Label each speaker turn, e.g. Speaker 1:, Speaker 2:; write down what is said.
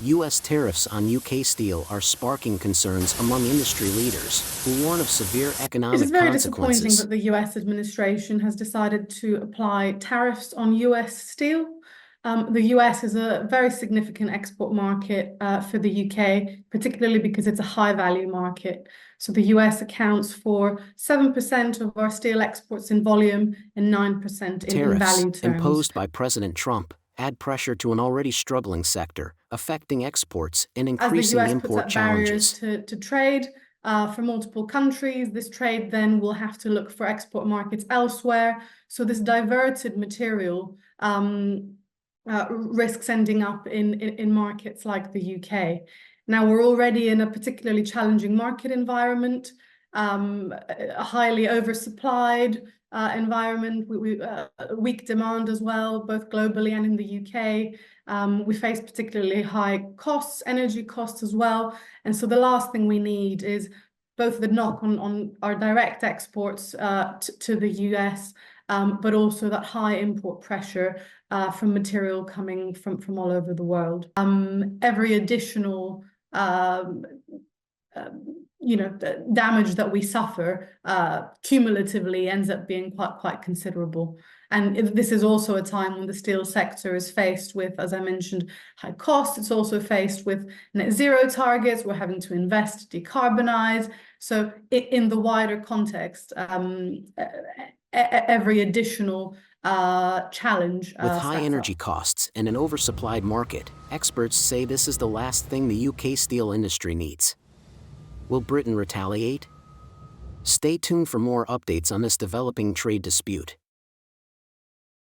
Speaker 1: U.S. tariffs on UK steel are sparking concerns among industry leaders, who warn of severe
Speaker 2: It is
Speaker 1: economic
Speaker 2: very disappointing
Speaker 1: consequences.
Speaker 2: that the US administration has decided to apply tariffs on US steel. The US is a very significant export market for the UK, particularly because it's a high value market. So the US accounts for 7% of our steel exports in volume and 9% in
Speaker 1: Tariffs,
Speaker 2: value terms.
Speaker 1: imposed by President Trump, add pressure to an already struggling sector, affecting exports and
Speaker 2: As the
Speaker 1: increasing
Speaker 2: US puts
Speaker 1: import
Speaker 2: up barriers
Speaker 1: challenges.
Speaker 2: to trade for multiple countries, this trade then will have to look for export markets elsewhere. So this diverted material risks ending up in markets like the UK. Now, we're already in a particularly challenging market environment, a highly oversupplied environment, weak demand as well, both globally and in the UK. We face particularly high costs, energy costs as well. And so the last thing we need is both the knock on our direct exports to the US, but also that high import pressure from material coming from all over the world. Every additional the damage that we suffer cumulatively ends up being quite considerable. And this is also a time when the steel sector is faced with, as I mentioned, high costs. It's also faced with net zero targets. We're having to invest to decarbonize. So in the wider context, every additional challenge.
Speaker 1: With high energy costs and an oversupplied market, experts say this is the last thing the UK steel industry needs. Will Britain retaliate? Stay tuned for more updates on this developing trade dispute.